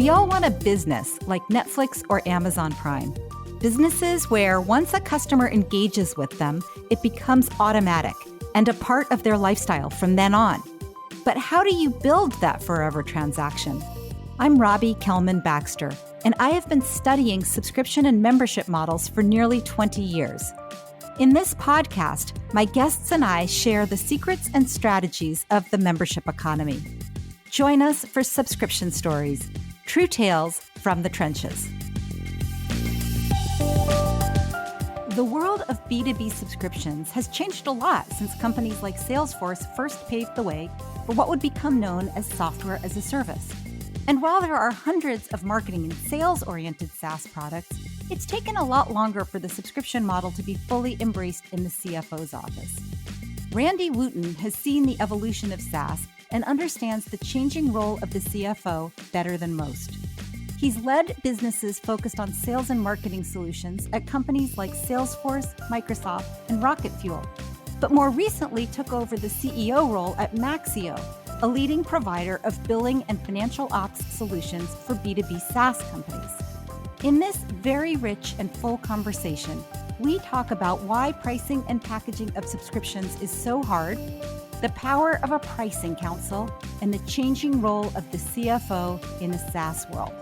We all want a business like Netflix or Amazon Prime. Businesses where once a customer engages with them, it becomes automatic and a part of their lifestyle from then on. But how do you build that forever transaction? I'm Robbie Kelman Baxter, and I have been studying subscription and membership models for nearly 20 years. In this podcast, my guests and I share the secrets and strategies of the membership economy. Join us for Subscription Stories, true tales from the trenches. The world of B2B subscriptions has changed a lot since companies like Salesforce first paved the way for what would become known as software as a service. And while there are hundreds of marketing and sales-oriented SaaS products, it's taken a lot longer for the subscription model to be fully embraced in the CFO's office. Randy Wootton has seen the evolution of SaaS and understands the changing role of the CFO better than most. He's led businesses focused on sales and marketing solutions at companies like Salesforce, Microsoft, and Rocketfuel, but more recently took over the CEO role at Maxio, a leading provider of billing and financial ops solutions for B2B SaaS companies. In this very rich and full conversation, we talk about why pricing and packaging of subscriptions is so hard, the power of a pricing council, and the changing role of the CFO in the SaaS world.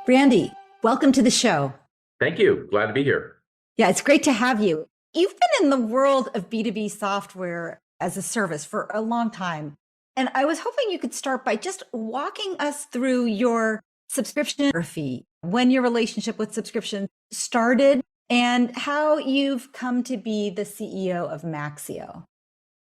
Randy, welcome to the show. Thank you. Glad to be here. Yeah, it's great to have you. You've been in the world of B2B software as a service for a long time. And I was hoping you could start by just walking us through your subscription fee, when your relationship with subscription started, and how you've come to be the CEO of Maxio.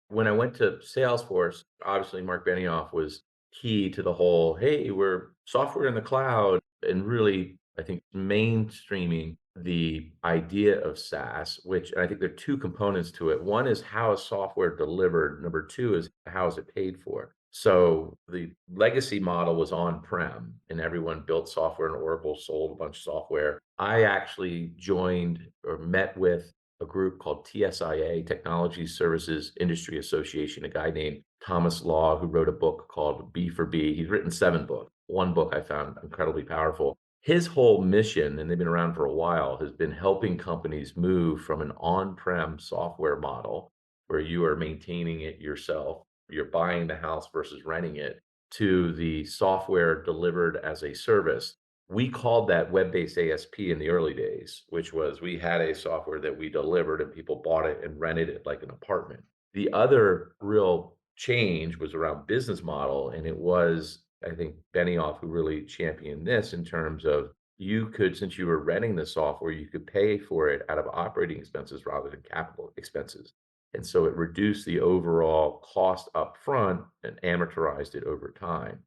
When I went to Salesforce, obviously Mark Benioff was key to the whole, hey, we're software in the cloud, and really, I think, mainstreaming the idea of SaaS, which I think there are two components to it. One is how is software delivered? Number two is how is it paid for? So the legacy model was on-prem and everyone built software and Oracle sold a bunch of software. I actually joined or met with a group called TSIA, Technology Services Industry Association, a guy named Thomas Law, who wrote a book called B2B. He's written 7 books. One book I found incredibly powerful. His whole mission, and they've been around for a while, has been helping companies move from an on-prem software model where you are maintaining it yourself, you're buying the house versus renting it, to the software delivered as a service. We called that web-based ASP in the early days, which was we had a software that we delivered and people bought it and rented it like an apartment. The other real change was around business model, and it was, I think, Benioff who really championed this in terms of you could, since you were renting the software, you could pay for it out of operating expenses rather than capital expenses. And so it reduced the overall cost up front and amortized it over time.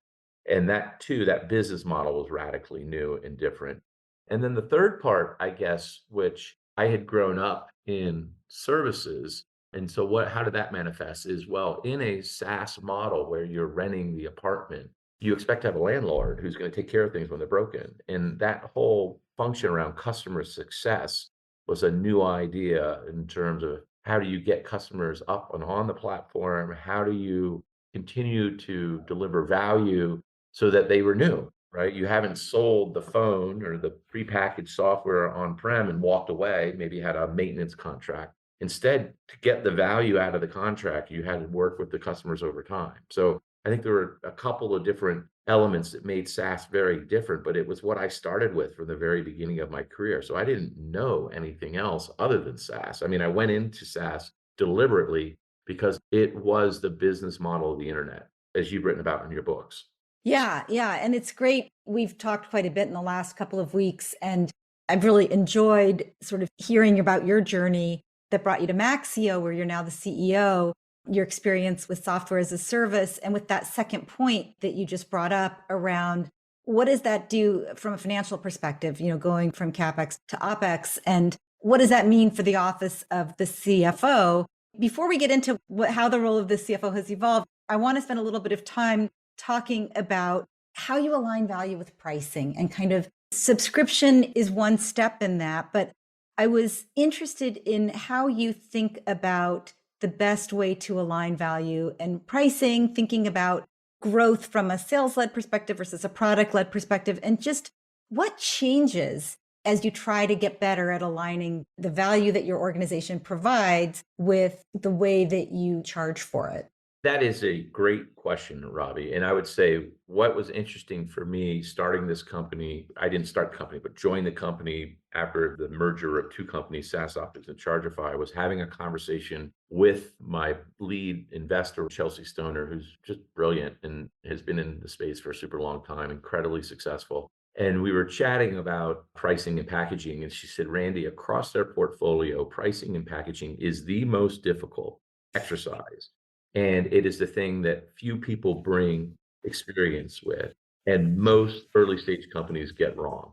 And that too, that business model was radically new and different. And then the third part, I guess, which I had grown up in services. And so how did that manifest is, well, in a SaaS model where you're renting the apartment, you expect to have a landlord who's going to take care of things when they're broken. And that whole function around customer success was a new idea in terms of how do you get customers up and on the platform? How do you continue to deliver value so that they renew, right? You haven't sold the phone or the prepackaged software on-prem and walked away, maybe had a maintenance contract. Instead, to get the value out of the contract, you had to work with the customers over time. So I think there were a couple of different elements that made SaaS very different, but it was what I started with from the very beginning of my career. So I didn't know anything else other than SaaS. I mean, I went into SaaS deliberately because it was the business model of the internet, as you've written about in your books. Yeah. And it's great. We've talked quite a bit in the last couple of weeks, and I've really enjoyed sort of hearing about your journey that brought you to Maxio, where you're now the CEO, your experience with software as a service, and with that second point that you just brought up around what does that do from a financial perspective, going from CapEx to OpEx, and what does that mean for the office of the CFO? Before we get into how the role of the CFO has evolved, I want to spend a little bit of time talking about how you align value with pricing, and kind of subscription is one step in that, but I was interested in how you think about the best way to align value and pricing, thinking about growth from a sales led perspective versus a product led perspective, and just what changes as you try to get better at aligning the value that your organization provides with the way that you charge for it? That is a great question, Robbie. And I would say what was interesting for me starting this company, I didn't start the company, but joined the company after the merger of two companies, SaaS Optics and Chargify, was having a conversation with my lead investor, Chelsea Stoner, who's just brilliant and has been in the space for a super long time, incredibly successful. And we were chatting about pricing and packaging. And she said, Randy, across their portfolio, pricing and packaging is the most difficult exercise, and it is the thing that few people bring experience with, and most early stage companies get wrong.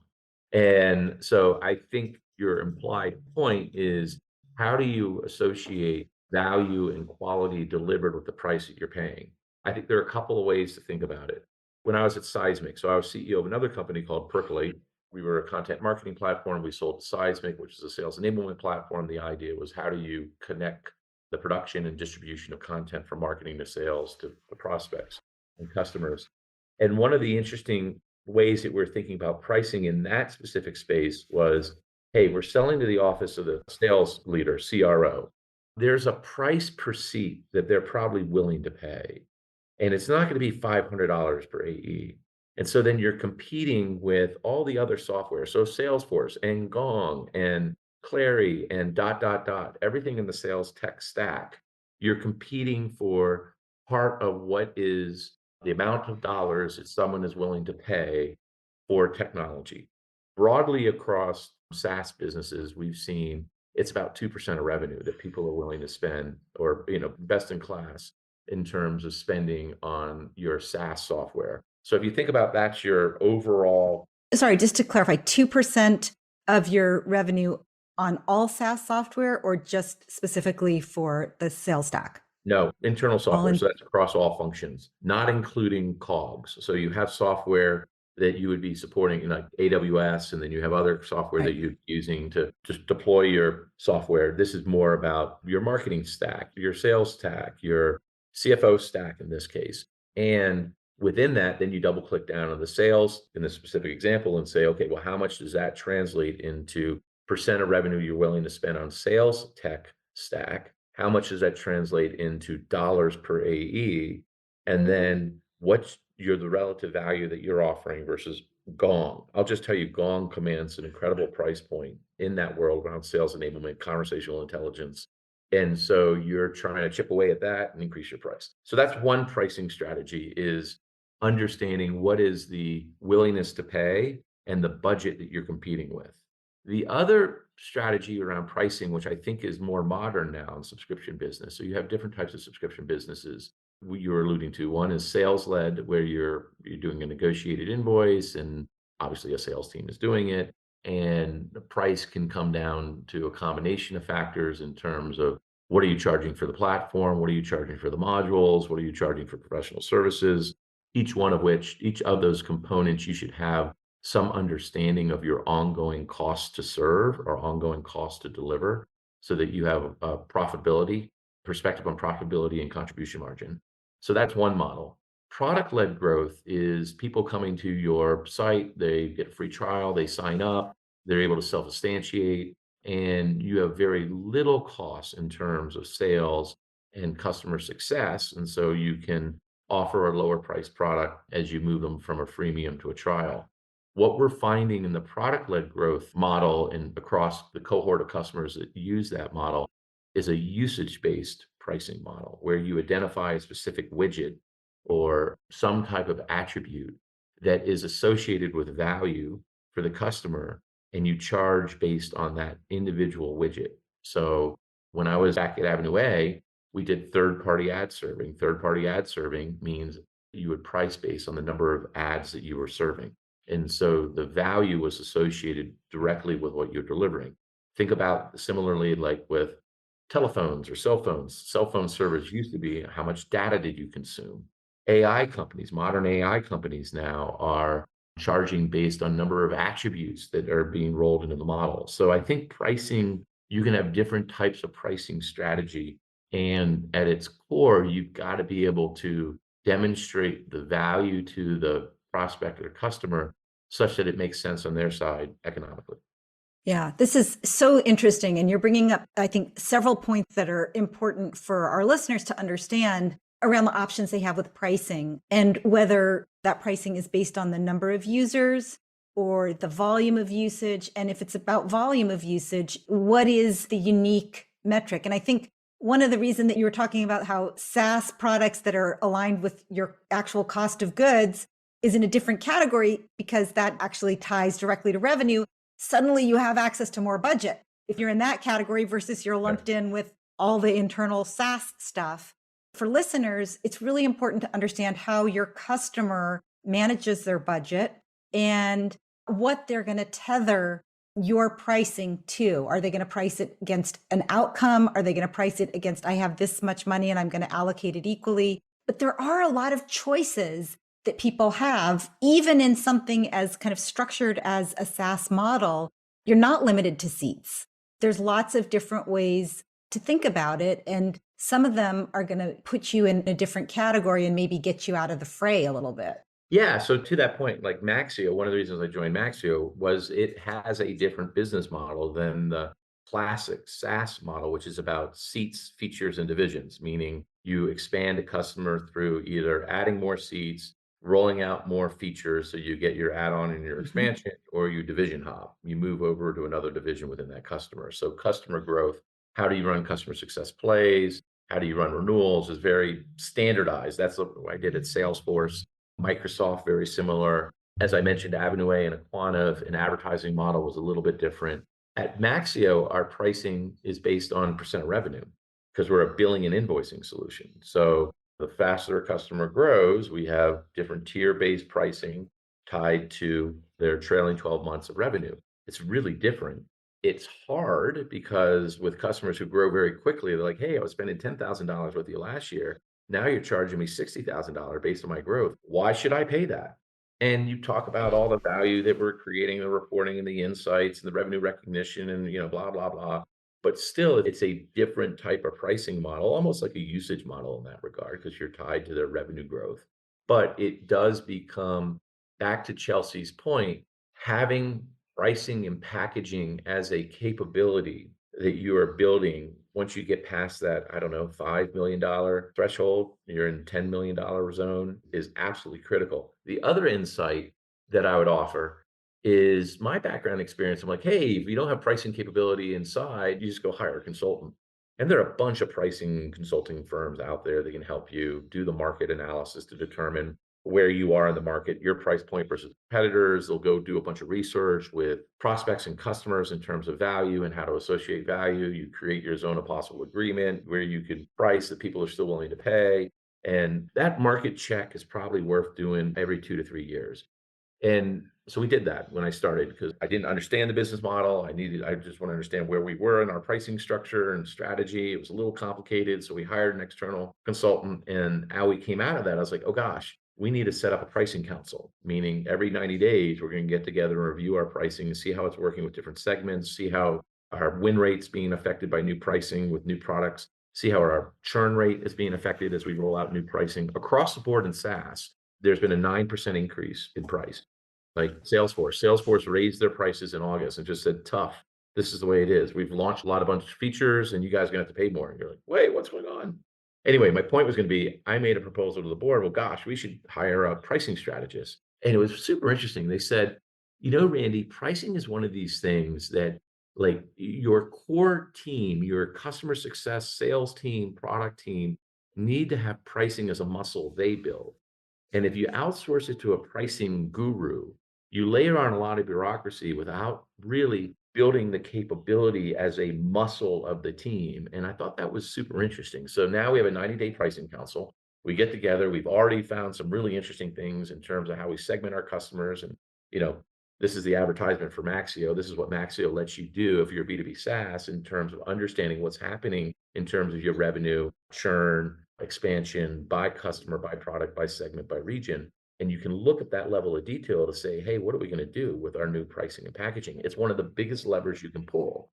And so I think your implied point is, how do you associate value and quality delivered with the price that you're paying? I think there are a couple of ways to think about it. When I was at Seismic, so I was CEO of another company called Percolate. We were a content marketing platform. We sold Seismic, which is a sales enablement platform. The idea was, how do you connect the production and distribution of content from marketing to sales to the prospects and customers? And one of the interesting ways that we're thinking about pricing in that specific space was, hey, we're selling to the office of the sales leader, CRO. There's a price per seat that they're probably willing to pay, and it's not going to be $500 per AE. And so then you're competing with all the other software. So Salesforce and Gong and Clary and everything in the sales tech stack. You're competing for part of what is the amount of dollars that someone is willing to pay for technology. Broadly across SaaS businesses, we've seen it's about 2% of revenue that people are willing to spend, or best in class in terms of spending on your SaaS software. So if you think about that's your overall. Sorry, just to clarify, 2% of your revenue on all SaaS software, or just specifically for the sales stack? No, internal software. In. So that's across all functions, not including COGS. So you have software that you would be supporting, like AWS, and then you have other software that you're using to just deploy your software. This is more about your marketing stack, your sales stack, your CFO stack in this case. And within that, then you double click down on the sales in the specific example and say, okay, well, how much does that translate into percent of revenue you're willing to spend on sales tech stack? How much does that translate into dollars per AE? And then what's the relative value that you're offering versus Gong? I'll just tell you, Gong commands an incredible price point in that world around sales enablement, conversational intelligence. And so you're trying to chip away at that and increase your price. So that's one pricing strategy, is understanding what is the willingness to pay and the budget that you're competing with. The other strategy around pricing, which I think is more modern now in subscription business. So you have different types of subscription businesses you were alluding to. One is sales led, where you're doing a negotiated invoice, and obviously a sales team is doing it. And the price can come down to a combination of factors in terms of, what are you charging for the platform? What are you charging for the modules? What are you charging for professional services? Each of those components, you should have some understanding of your ongoing cost to serve or ongoing cost to deliver, so that you have a perspective on profitability and contribution margin. So that's one model. Product-led growth is people coming to your site, they get a free trial, they sign up, they're able to self-instantiate, and you have very little cost in terms of sales and customer success. And so you can offer a lower price product as you move them from a freemium to a trial. What we're finding in the product-led growth model and across the cohort of customers that use that model is a usage-based pricing model, where you identify a specific widget or some type of attribute that is associated with value for the customer, and you charge based on that individual widget. So when I was back at Avenue A, we did third-party ad serving. Third-party ad serving means you would price based on the number of ads that you were serving. And so the value was associated directly with what you're delivering. Think about similarly, like with telephones or cell phones. Cell phone service used to be, how much data did you consume? AI companies, modern AI companies now are charging based on number of attributes that are being rolled into the model. So I think pricing, you can have different types of pricing strategy And at its core, you've got to be able to demonstrate the value to the prospect or customer such that it makes sense on their side economically. Yeah, this is so interesting. And you're bringing up, I think, several points that are important for our listeners to understand around the options they have with pricing and whether that pricing is based on the number of users or the volume of usage. And if it's about volume of usage, what is the unique metric? And I think one of the reasons that you were talking about how SaaS products that are aligned with your actual cost of goods is in a different category because that actually ties directly to revenue. Suddenly you have access to more budget if you're in that category versus you're lumped in with all the internal SaaS stuff. For listeners, it's really important to understand how your customer manages their budget and what they're going to tether your pricing to. Are they going to price it against an outcome? Are they going to price it against, I have this much money and I'm going to allocate it equally? But there are a lot of choices that people have, even in something as kind of structured as a SaaS model. You're not limited to seats. There's lots of different ways to think about it. And some of them are going to put you in a different category and maybe get you out of the fray a little bit. Yeah, so to that point, like Maxio, one of the reasons I joined Maxio was it has a different business model than the classic SaaS model, which is about seats, features, and divisions, meaning you expand a customer through either adding more seats, rolling out more features so you get your add-on and your Mhm. expansion, or you division hop. You move over to another division within that customer. So customer growth, how do you run customer success plays? How do you run renewals is very standardized. That's what I did at Salesforce. Microsoft, very similar. As I mentioned, Avenue A and Aquana, an advertising model was a little bit different. At Maxio, our pricing is based on percent of revenue because we're a billing and invoicing solution. So the faster a customer grows, we have different tier-based pricing tied to their trailing 12 months of revenue. It's really different. It's hard because with customers who grow very quickly, they're like, hey, I was spending $10,000 with you last year. Now you're charging me $60,000 based on my growth. Why should I pay that? And you talk about all the value that we're creating, the reporting and the insights and the revenue recognition and, blah, blah, blah. But still, it's a different type of pricing model, almost like a usage model in that regard, because you're tied to their revenue growth. But it does become, back to Chelsea's point, having pricing and packaging as a capability that you are building. Once you get past that, I don't know, $5 million threshold, you're in $10 million zone, is absolutely critical. The other insight that I would offer is my background experience. I'm like, hey, if you don't have pricing capability inside, you just go hire a consultant. And there are a bunch of pricing consulting firms out there that can help you do the market analysis to determine where you are in the market, your price point versus competitors. They'll go do a bunch of research with prospects and customers in terms of value and how to associate value. You create your zone of possible agreement where you can price that people are still willing to pay. And that market check is probably worth doing every 2 to 3 years. And so we did that when I started because I didn't understand the business model. I just want to understand where we were in our pricing structure and strategy. It was a little complicated. So we hired an external consultant. And how we came out of that, I was like, oh gosh, we need to set up a pricing council, meaning every 90 days, we're going to get together and review our pricing and see how it's working with different segments, see how our win rates being affected by new pricing with new products, see how our churn rate is being affected as we roll out new pricing across the board in SaaS. There's been a 9% increase in price. Like Salesforce raised their prices in August and just said, tough. This is the way it is. We've launched a bunch of features and you guys are gonna have to pay more. And you're like, wait, what's going on? Anyway, my point was gonna be, I made a proposal to the board. Well, gosh, we should hire a pricing strategist. And it was super interesting. They said, Randy, pricing is one of these things that like your core team, your customer success sales team, product team need to have pricing as a muscle they build. And if you outsource it to a pricing guru, you layer on a lot of bureaucracy without really building the capability as a muscle of the team. And I thought that was super interesting. So now we have a 90-day pricing council. We get together. We've already found some really interesting things in terms of how we segment our customers. And, you know, this is the advertisement for Maxio. This is what Maxio lets you do if you're B2B SaaS in terms of understanding what's happening in terms of your revenue, churn, expansion by customer, by product, by segment, by region. And you can look at that level of detail to say, hey, what are we going to do with our new pricing and packaging? It's one of the biggest levers you can pull.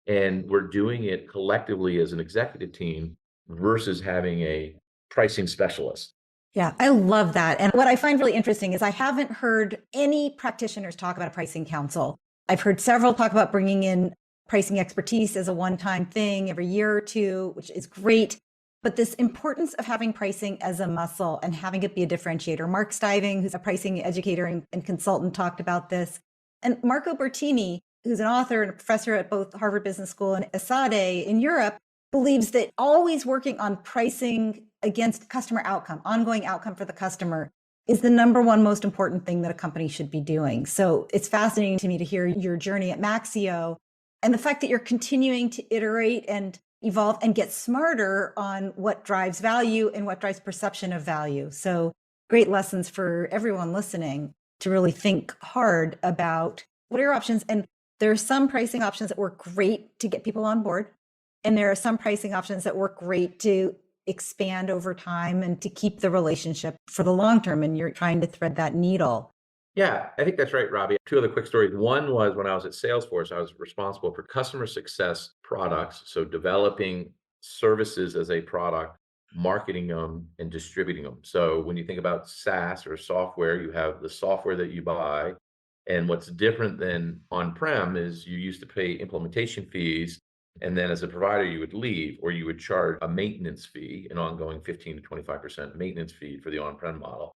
And we're doing it collectively as an executive team versus having a pricing specialist. Yeah, I love that. And what I find really interesting is I haven't heard any practitioners talk about a pricing council. I've heard several talk about bringing in pricing expertise as a one-time thing every year or two, which is great. But this importance of having pricing as a muscle and having it be a differentiator. Mark Stiving, who's a pricing educator and consultant, talked about this. And Marco Bertini, who's an author and a professor at both Harvard Business School and ESADE in Europe, believes that always working on pricing against customer outcome, ongoing outcome for the customer, is the number one most important thing that a company should be doing. So it's fascinating to me to hear your journey at Maxio and the fact that you're continuing to iterate and evolve and get smarter on what drives value and what drives perception of value. So great lessons for everyone listening to really think hard about what are your options. And there are some pricing options that work great to get people on board. And there are some pricing options that work great to expand over time and to keep the relationship for the long term. And you're trying to thread that needle. Yeah, I think that's right, Robbie. Two other quick stories. One was when I was at Salesforce, I was responsible for customer success products. So developing services as a product, marketing them and distributing them. So when you think about SaaS or software, you have the software that you buy. And what's different than on-prem is you used to pay implementation fees. And then as a provider, you would leave or you would charge a maintenance fee, an ongoing 15 to 25% maintenance fee for the on-prem model.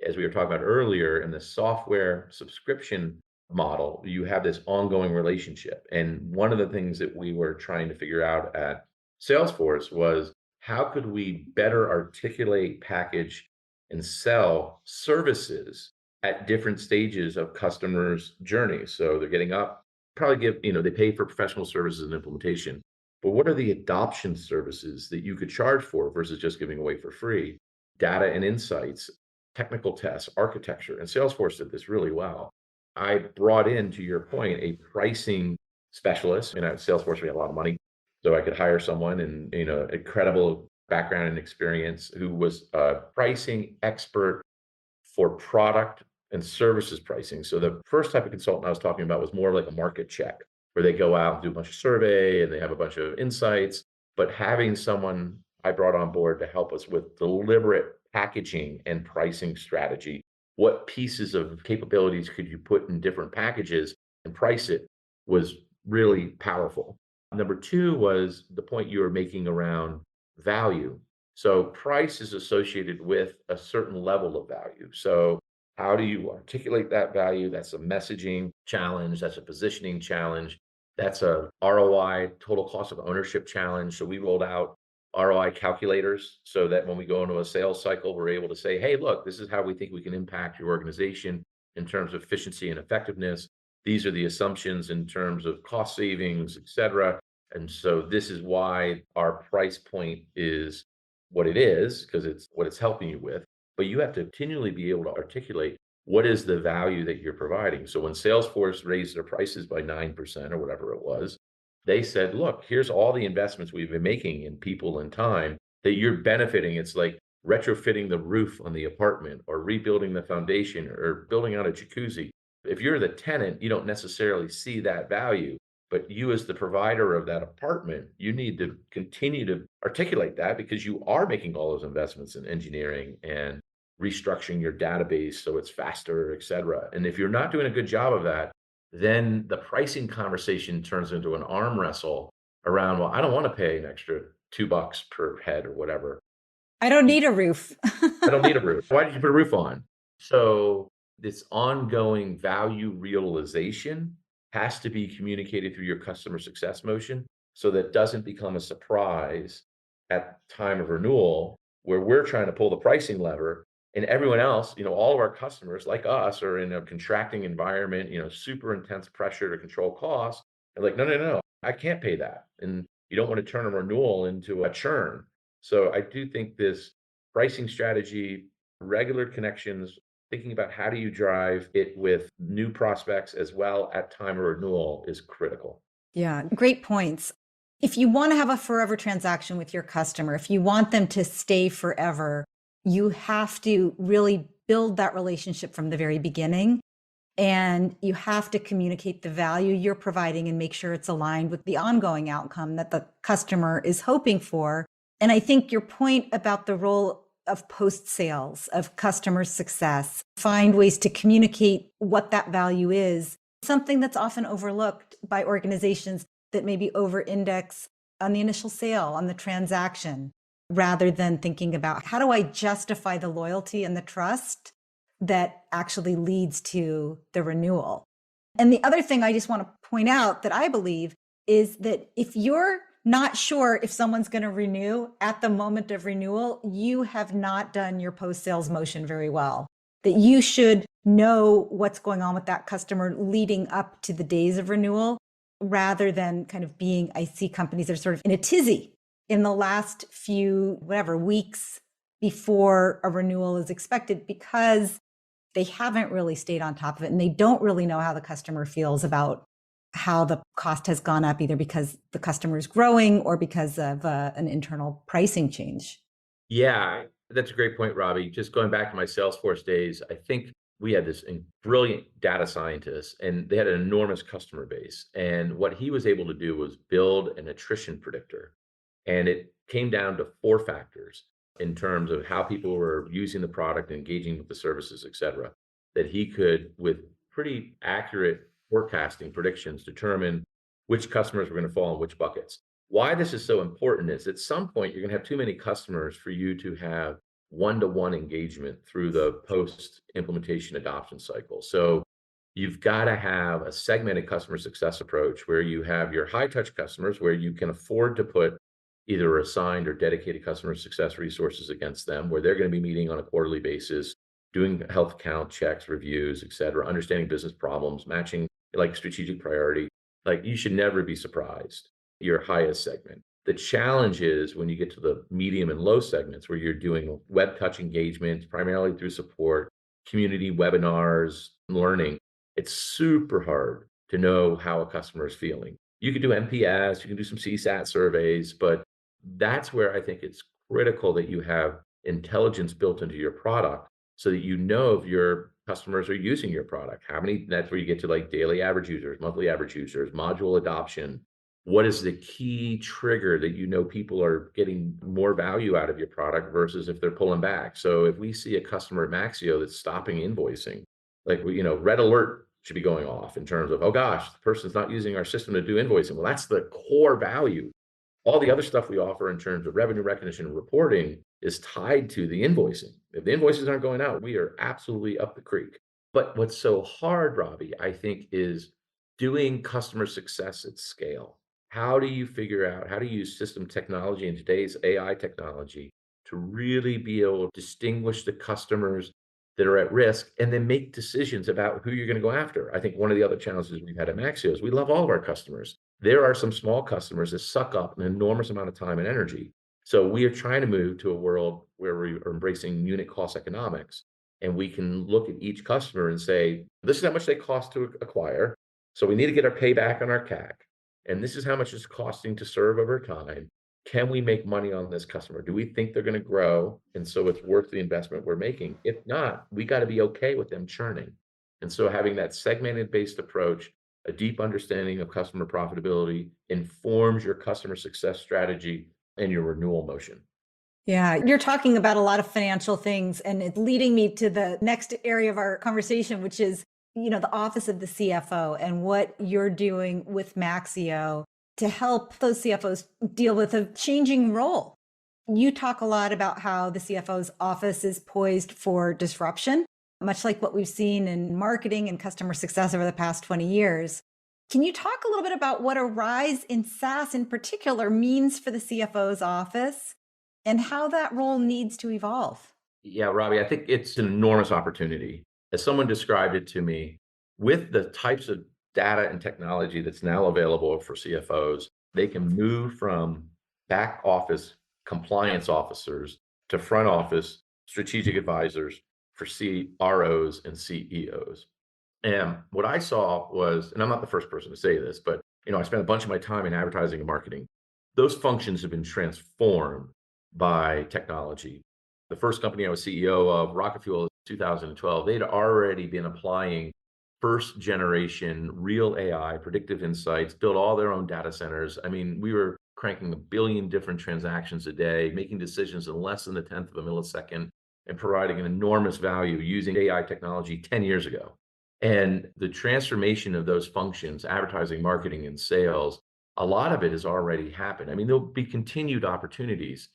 As we were talking about earlier, in the software subscription model, you have this ongoing relationship. And one of the things that we were trying to figure out at Salesforce was how could we better articulate, package, and sell services at different stages of customers' journey. So they're getting up, probably they pay for professional services and implementation. But what are the adoption services that you could charge for versus just giving away for free? Data and insights, technical tests, architecture, and Salesforce did this really well. I brought in, to your point, a pricing specialist, and at Salesforce we had a lot of money, so I could hire someone and incredible background and experience who was a pricing expert for product and services pricing. So the first type of consultant I was talking about was more like a market check, where they go out and do a bunch of survey and they have a bunch of insights. But having someone I brought on board to help us with deliberate packaging and pricing strategy, what pieces of capabilities could you put in different packages and price it, was really powerful. Number two was the point you were making around value. So price is associated with a certain level of value. So how do you articulate that value? That's a messaging challenge. That's a positioning challenge. That's a ROI, total cost of ownership challenge. So we rolled out ROI calculators so that when we go into a sales cycle, we're able to say, hey, look, this is how we think we can impact your organization in terms of efficiency and effectiveness. These are the assumptions in terms of cost savings, et cetera. And so this is why our price point is what it is, because it's what it's helping you with. But you have to continually be able to articulate what is the value that you're providing. So when Salesforce raised their prices by 9% or whatever it was, they said, look, here's all the investments we've been making in people and time that you're benefiting. It's like retrofitting the roof on the apartment or rebuilding the foundation or building out a jacuzzi. If you're the tenant, you don't necessarily see that value. But you, as the provider of that apartment, you need to continue to articulate that because you are making all those investments in engineering and restructuring your database so it's faster, et cetera. And if you're not doing a good job of that, then the pricing conversation turns into an arm wrestle around, well, I don't want to pay an extra $2 per head or whatever. I don't need a roof. I don't need a roof. Why did you put a roof on? So this ongoing value realization has to be communicated through your customer success motion so that doesn't become a surprise at time of renewal where we're trying to pull the pricing lever and everyone else, all of our customers like us are in a contracting environment, super intense pressure to control costs. And like, no, no, no, I can't pay that. And you don't want to turn a renewal into a churn. So I do think this pricing strategy, regular connections, thinking about how do you drive it with new prospects as well at time of renewal is critical. Yeah, great points. If you want to have a forever transaction with your customer, if you want them to stay forever, you have to really build that relationship from the very beginning. And you have to communicate the value you're providing and make sure it's aligned with the ongoing outcome that the customer is hoping for. And I think your point about the role of post sales, of customer success, find ways to communicate what that value is, something that's often overlooked by organizations that maybe over index on the initial sale, on the transaction, rather than thinking about how do I justify the loyalty and the trust that actually leads to the renewal. And the other thing I just want to point out that I believe is that if you're not sure if someone's going to renew at the moment of renewal, you have not done your post sales motion very well. That you should know what's going on with that customer leading up to the days of renewal rather than kind of being, I see companies that are sort of in a tizzy in the last few, whatever, weeks before a renewal is expected because they haven't really stayed on top of it and they don't really know how the customer feels about how the cost has gone up, either because the customer is growing or because of an internal pricing change. Yeah, that's a great point, Robbie. Just going back to my Salesforce days, I think we had this brilliant data scientist and they had an enormous customer base. And what he was able to do was build an attrition predictor. And it came down to four factors in terms of how people were using the product, engaging with the services, et cetera, that he could, with pretty accurate forecasting predictions, determine which customers were going to fall in which buckets. Why this is so important is at some point you're going to have too many customers for you to have one-to-one engagement through the post implementation adoption cycle. So you've got to have a segmented customer success approach where you have your high touch customers where you can afford to put either assigned or dedicated customer success resources against them, where they're going to be meeting on a quarterly basis, doing health count checks, reviews, et cetera, understanding business problems, matching like strategic priority. Like you should never be surprised your highest segment. The challenge is when you get to the medium and low segments where you're doing web touch engagement, primarily through support, community webinars, learning, it's super hard to know how a customer is feeling. You can do NPS, you can do some CSAT surveys, but that's where I think it's critical that you have intelligence built into your product so that you know if your customers are using your product. How many, that's where you get to like daily average users, monthly average users, module adoption. What is the key trigger that you know people are getting more value out of your product versus if they're pulling back? So if we see a customer at Maxio that's stopping invoicing, like red alert should be going off in terms of, oh gosh, the person's not using our system to do invoicing. Well, that's the core value. All the other stuff we offer in terms of revenue recognition and reporting is tied to the invoicing. If the invoices aren't going out, we are absolutely up the creek. But what's so hard, Robbie, I think, is doing customer success at scale. How do you figure out how to use system technology and today's AI technology to really be able to distinguish the customers that are at risk and then make decisions about who you're going to go after? I think one of the other challenges we've had at Maxio is we love all of our customers. There are some small customers that suck up an enormous amount of time and energy. So we are trying to move to a world where we are embracing unit cost economics. And we can look at each customer and say, this is how much they cost to acquire. So we need to get our payback on our CAC. And this is how much it's costing to serve over time. Can we make money on this customer? Do we think they're going to grow? And so it's worth the investment we're making. If not, we got to be okay with them churning. And so having that segmented based approach, a deep understanding of customer profitability informs your customer success strategy and your renewal motion. Yeah, you're talking about a lot of financial things, and it's leading me to the next area of our conversation, which is, the office of the CFO and what you're doing with Maxio to help those CFOs deal with a changing role. You talk a lot about how the CFO's office is poised for disruption, much like what we've seen in marketing and customer success over the past 20 years. Can you talk a little bit about what a rise in SaaS in particular means for the CFO's office and how that role needs to evolve? Yeah, Robbie, I think it's an enormous opportunity. As someone described it to me, with the types of data and technology that's now available for CFOs, they can move from back office compliance officers to front office strategic advisors for CROs and CEOs. And what I saw was, and I'm not the first person to say this, but I spent a bunch of my time in advertising and marketing. Those functions have been transformed by technology. The first company I was CEO of, Rocketfuel, in 2012, they'd already been applying first generation real AI, predictive insights, built all their own data centers. I mean, we were cranking a billion different transactions a day, making decisions in less than the tenth of a millisecond, and providing an enormous value using AI technology 10 years ago. And the transformation of those functions, advertising, marketing, and sales, a lot of it has already happened. I mean, there'll be continued opportunities.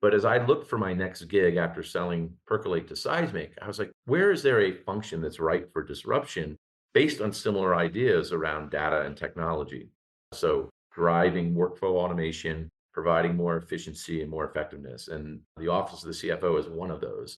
But as I looked for my next gig after selling Percolate to Seismic, I was like, where is there a function that's ripe for disruption based on similar ideas around data and technology? So driving workflow automation, providing more efficiency and more effectiveness. And the office of the CFO is one of those.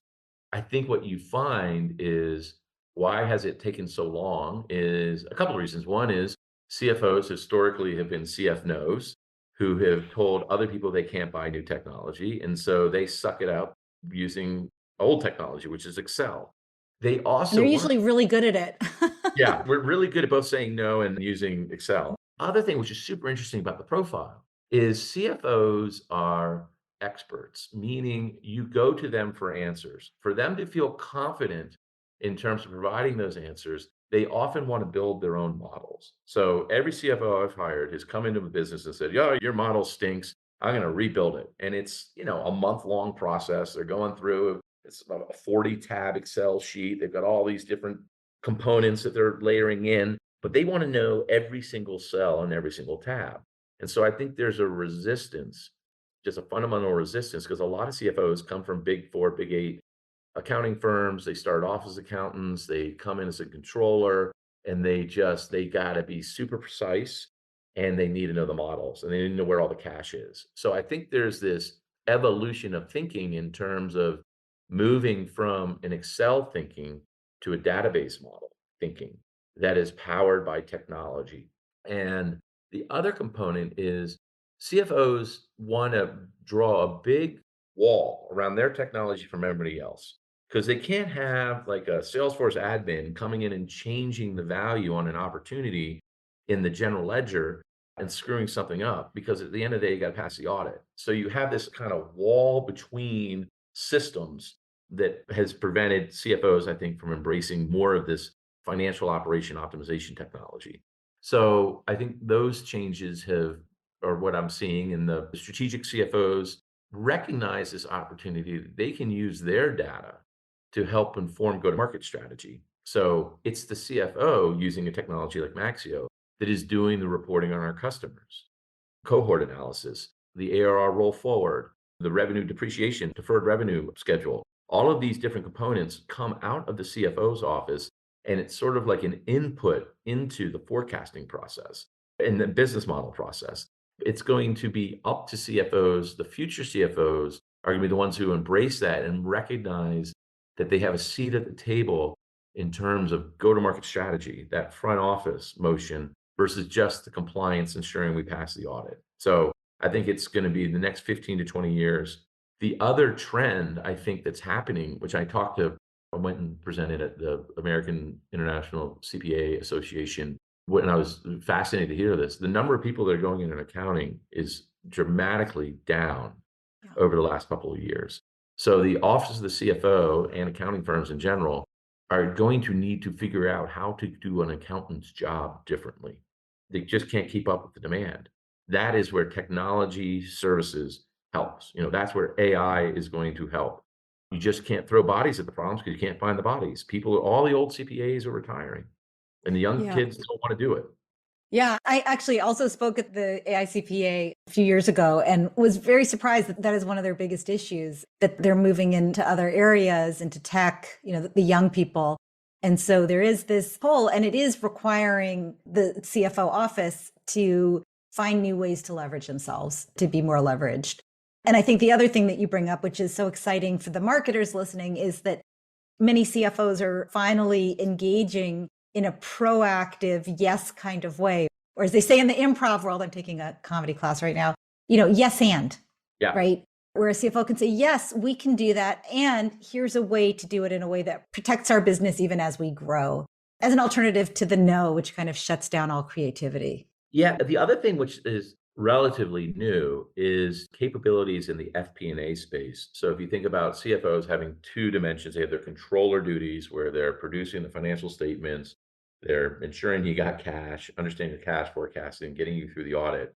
I think what you find is why has it taken so long is a couple of reasons. One is CFOs historically have been CF no's who have told other people they can't buy new technology. And so they suck it up using old technology, which is Excel. They And they're also want usually really good at it. yeah, we're really good at both saying no and using Excel. Other thing, which is super interesting about the profile, is CFOs are experts, meaning you go to them for answers. For them to feel confident in terms of providing those answers, they often want to build their own models. So every CFO I've hired has come into a business and said, "Yeah, your model stinks. I'm going to rebuild it." And it's, a month-long process. They're going through it's about a 40 tab Excel sheet. They've got all these different components that they're layering in, but they want to know every single cell on every single tab. And so I think there's a resistance, just a fundamental resistance, because a lot of CFOs come from big four, big eight accounting firms. They start off as accountants, they come in as a controller, and they got to be super precise and they need to know the models and they need to know where all the cash is. So I think there's this evolution of thinking in terms of moving from an Excel thinking to a database model thinking that is powered by technology. And the other component is CFOs want to draw a big wall around their technology from everybody else because they can't have like a Salesforce admin coming in and changing the value on an opportunity in the general ledger and screwing something up because at the end of the day, you got to pass the audit. So you have this kind of wall between systems that has prevented CFOs, I think, from embracing more of this financial operation optimization technology. So I think those changes are what I'm seeing in the strategic CFOs recognize this opportunity that they can use their data to help inform go-to-market strategy. So it's the CFO using a technology like Maxio that is doing the reporting on our customers, cohort analysis, the ARR roll forward, the revenue depreciation, deferred revenue schedule. All of these different components come out of the CFO's office, and it's sort of like an input into the forecasting process and the business model process. It's going to be up to CFOs. The future CFOs are going to be the ones who embrace that and recognize that they have a seat at the table in terms of go-to-market strategy, that front office motion versus just the compliance ensuring we pass the audit. So I think it's going to be the next 15 to 20 years. The other trend I think that's happening, which I went and presented at the American International CPA Association when I was fascinated to hear this. The number of people that are going into accounting is dramatically down over the last couple of years. So the office of the CFO and accounting firms in general are going to need to figure out how to do an accountant's job differently. They just can't keep up with the demand. That is where technology services helps. That's where AI is going to help. You just can't throw bodies at the problems because you can't find the bodies. All the old CPAs are retiring, and the young Yeah. kids don't want to do it. Yeah, I actually also spoke at the AICPA a few years ago and was very surprised that that is one of their biggest issues, that they're moving into other areas, into tech, the young people. And so there is this pull, and it is requiring the CFO office to find new ways to leverage themselves, to be more leveraged. And I think the other thing that you bring up, which is so exciting for the marketers listening, is that many CFOs are finally engaging in a proactive, yes kind of way. Or as they say in the improv world, I'm taking a comedy class right now, yes and, Yeah. right? Where a CFO can say, yes, we can do that. And here's a way to do it in a way that protects our business even as we grow, as an alternative to the no, which kind of shuts down all creativity. Yeah. The other thing which is relatively new is capabilities in the FP&A space. So if you think about CFOs having two dimensions, they have their controller duties where they're producing the financial statements, They're ensuring you got cash, understanding your cash forecasting, getting you through the audit.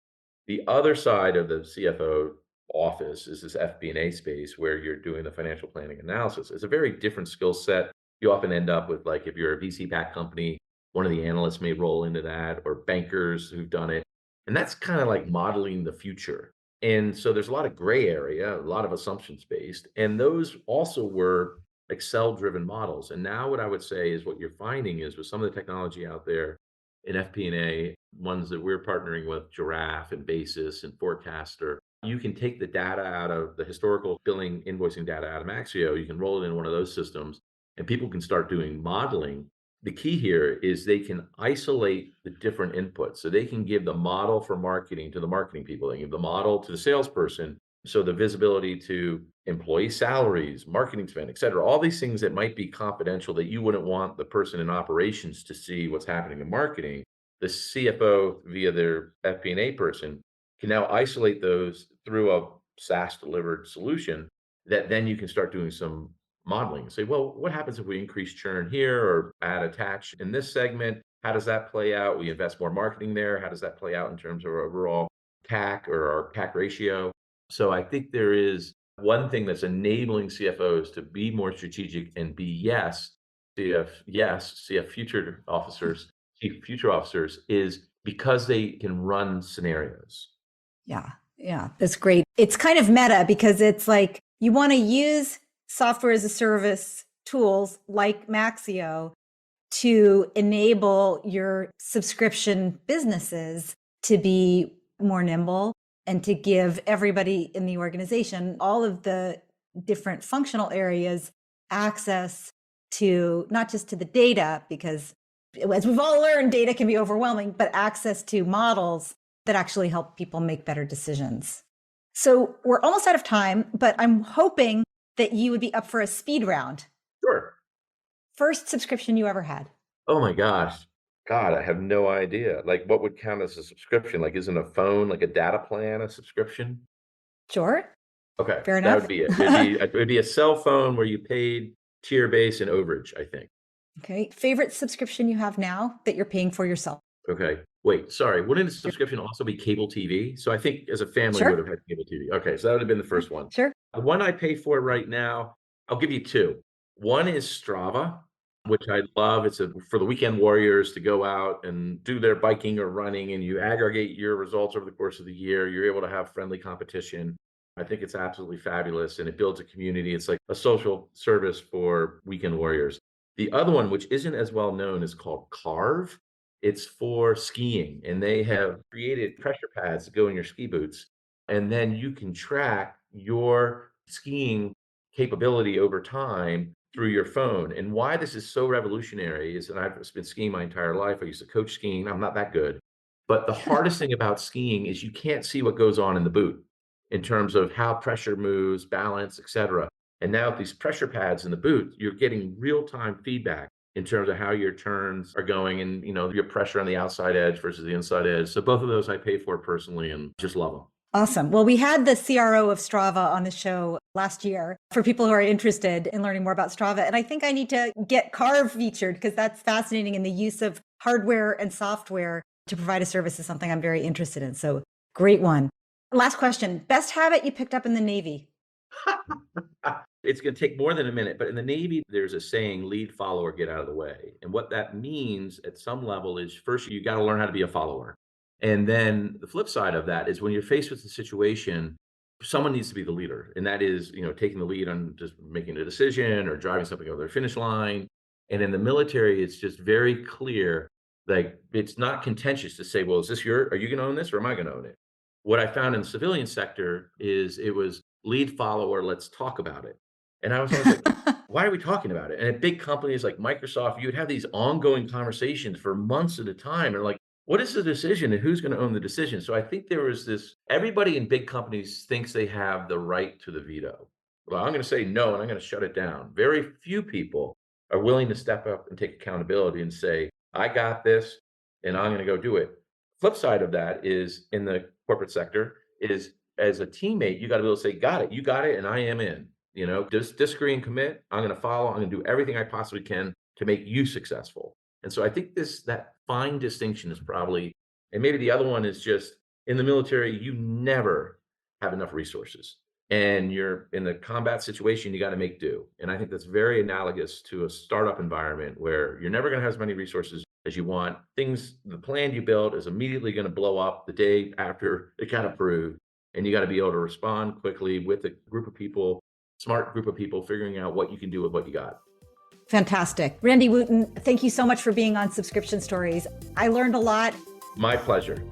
The other side of the CFO office is this FP&A space where you're doing the financial planning analysis. It's a very different skill set. You often end up with, like, if you're a VC-backed company, one of the analysts may roll into that, or bankers who've done it. And that's kind of like modeling the future. And so there's a lot of gray area, a lot of assumptions based. And those also were Excel driven models. And now what I would say is what you're finding is with some of the technology out there in FP&A, ones that we're partnering with, Giraffe and Basis and Forecaster, you can take the data out of the historical billing invoicing data out of Maxio, you can roll it in one of those systems, and people can start doing modeling. The key here is they can isolate the different inputs. So they can give the model for marketing to the marketing people, they give the model to the salesperson. So the visibility to employee salaries, marketing spend, et cetera, all these things that might be confidential that you wouldn't want the person in operations to see what's happening in marketing, the CFO via their FP&A person can now isolate those through a SaaS delivered solution that then you can start doing some modeling. Say, well, what happens if we increase churn here or add attach in this segment? How does that play out? We invest more marketing there. How does that play out in terms of our overall CAC or our CAC ratio? So I think there is one thing that's enabling CFOs to be more strategic and be CF future officers, chief future officers, is because they can run scenarios. Yeah. Yeah. That's great. It's kind of meta because it's like you want to use software as a service tools like Maxio to enable your subscription businesses to be more nimble and to give everybody in the organization, all of the different functional areas, access to not just to the data, because as we've all learned, data can be overwhelming, but access to models that actually help people make better decisions. So we're almost out of time, but I'm hoping that you would be up for a speed round. Sure. First subscription you ever had? Oh my gosh. God, I have no idea. Like, what would count as a subscription? Like, isn't a phone, like a data plan, a subscription? Sure. Okay, Fair that enough. would be it. It'd be a cell phone where you paid tier base and overage, I think. Okay. Favorite subscription you have now that you're paying for yourself? Okay. Wait, sorry. Wouldn't a subscription also be cable TV? So I think as a family we would Sure. have had cable TV. Okay, so that would have been the first one. Sure. The one I pay for right now, I'll give you two. One is Strava, which I love. It's for the weekend warriors to go out and do their biking or running, and you aggregate your results over the course of the year. You're able to have friendly competition. I think it's absolutely fabulous, and it builds a community. It's like a social service for weekend warriors. The other one, which isn't as well known, is called Carve. It's for skiing, and they have created pressure pads that go in your ski boots, and then you can track your skiing capability over time through your phone. And why this is so revolutionary is that I've been skiing my entire life. I used to coach skiing. I'm not that good. But the hardest thing about skiing is you can't see what goes on in the boot in terms of how pressure moves, balance, etc. And now with these pressure pads in the boot, you're getting real-time feedback in terms of how your turns are going and your pressure on the outside edge versus the inside edge. So both of those I pay for personally and just love them. Awesome. Well, we had the CRO of Strava on the show last year for people who are interested in learning more about Strava. And I think I need to get Carve featured because that's fascinating. And the use of hardware and software to provide a service is something I'm very interested in. So great one. Last question. Best habit you picked up in the Navy? It's going to take more than a minute, but in the Navy, there's a saying, lead, follower, get out of the way. And what that means at some level is first, you got to learn how to be a follower. And then the flip side of that is when you're faced with the situation, someone needs to be the leader. And that is, taking the lead on just making a decision or driving something over the finish line. And in the military, it's just very clear, like it's not contentious to say, well, are you going to own this or am I going to own it? What I found in the civilian sector is it was lead, follower, let's talk about it. And I was always like, why are we talking about it? And at big companies like Microsoft, you'd have these ongoing conversations for months at a time. And like, what is the decision and who's going to own the decision? So I think there was everybody in big companies thinks they have the right to the veto. Well, I'm going to say no, and I'm going to shut it down. Very few people are willing to step up and take accountability and say, I got this and I'm going to go do it. Flip side of that is in the corporate sector is as a teammate, you got to be able to say, got it, you got it, and I am in. Just disagree and commit. I'm going to follow. I'm going to do everything I possibly can to make you successful. And so I think that fine distinction is probably, and maybe the other one is just in the military, you never have enough resources. And you're in a combat situation, you got to make do. And I think that's very analogous to a startup environment where you're never going to have as many resources as you want. The plan you built is immediately going to blow up the day after it got approved. And you got to be able to respond quickly with a group of people, smart group of people, figuring out what you can do with what you got. Fantastic. Randy Wootton, thank you so much for being on Subscription Stories. I learned a lot. My pleasure.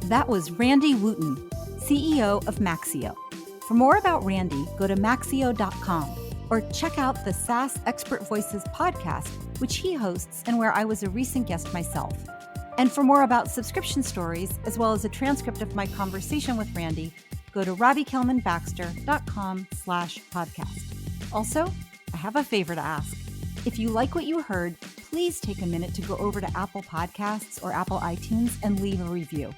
That was Randy Wootton, CEO of Maxio. For more about Randy, go to maxio.com or check out the SaaS Expert Voices podcast, which he hosts and where I was a recent guest myself. And for more about Subscription Stories, as well as a transcript of my conversation with Randy, go to robbiekelmanbaxter.com/podcast. Also, I have a favor to ask. If you like what you heard, please take a minute to go over to Apple Podcasts or Apple iTunes and leave a review.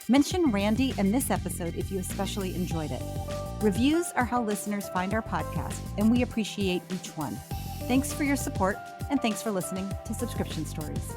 Mention Randy in this episode if you especially enjoyed it. Reviews are how listeners find our podcast, and we appreciate each one. Thanks for your support, and thanks for listening to Subscription Stories.